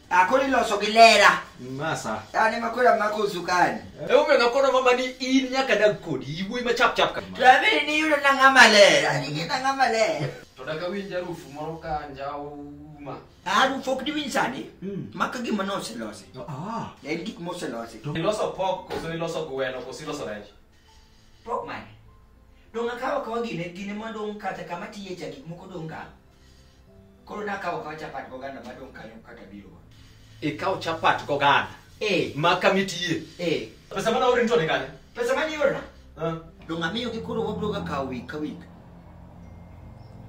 Akoli loso gilera. Masa. Yani makola makuzukani. Ume nakona mama ni inya kada kodi ibu ima chap chap kan. Trabe ni yule nangamalera. Ni nangamalera. Todaka winja rufu moroka njauma. Rufu kdiwin sani. Maka gimano selose. Ah. Yain gik mo selose. Iloso pok koso iloso gweno koso iloso rech. Pok man. Donga kawa gine madong kata kama tiye cha gik moko donga. Koro na kawa chapat goganda madong kanyo kata biro. Ikaw chapat goganda. Maka mitie. Pesa mana uri ntone kane? Pesa mani yorna? Donga miyo kikuro wabroga kawi kawik.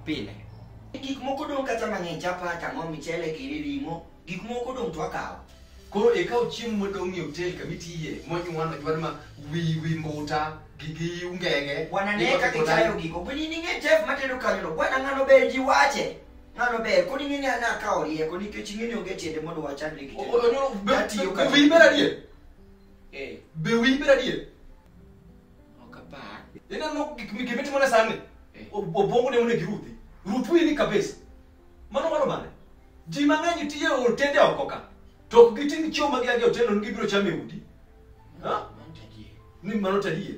Pile. Gik moko dong kata mang'eny chapat ang'o michele kiririmo. Gik moko dong to akaw. Koro ikaw chiemo modong e hotel kamitie monyuano jwarma wi mbuta gigi ungege. Wananeka kitayo giko. Buni ninge chef matendo kanyo. Bwana ngano beji wache. Ngano be kodi ngini ana kaori ko nikech ngini onge tiende mondo wachandre gi. Be ibera die. Be ibera die. Okapa. Ina no gimiti mona sane. Obongo ne mone giruthi. Rutu ini kabisa. Mano mane. Ji mang'eny tiye otende okoka. Tok giting chioma gi age otendo ngibiro chame udi. Ni mano tadie.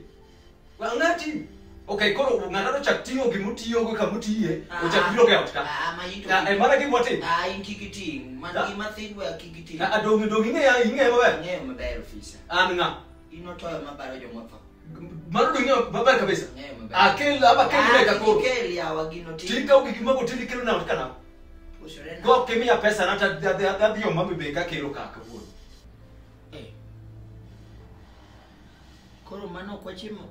Ngati okay, koro ng'ano chak tingo gimutiyo go kamutiye, ochak biro ga otka. Mayito. Mana gimotim? Inkikiting. Man gima thidwa kikiting. Dongi ing'e maber. Ng'eyo maber ofisa. An ng'a? Inotoyo mabaro jomotho. Mano dongi maber kabisa. Ng'eyo maber. Akel aba kel ka koro. Kel yawa gino tin. Tika gik mago tili kelo na otka na. Usurena. Go kemia pesa na ta dio mami be ka kelo ka kawuono. Koro mano kwa chimo.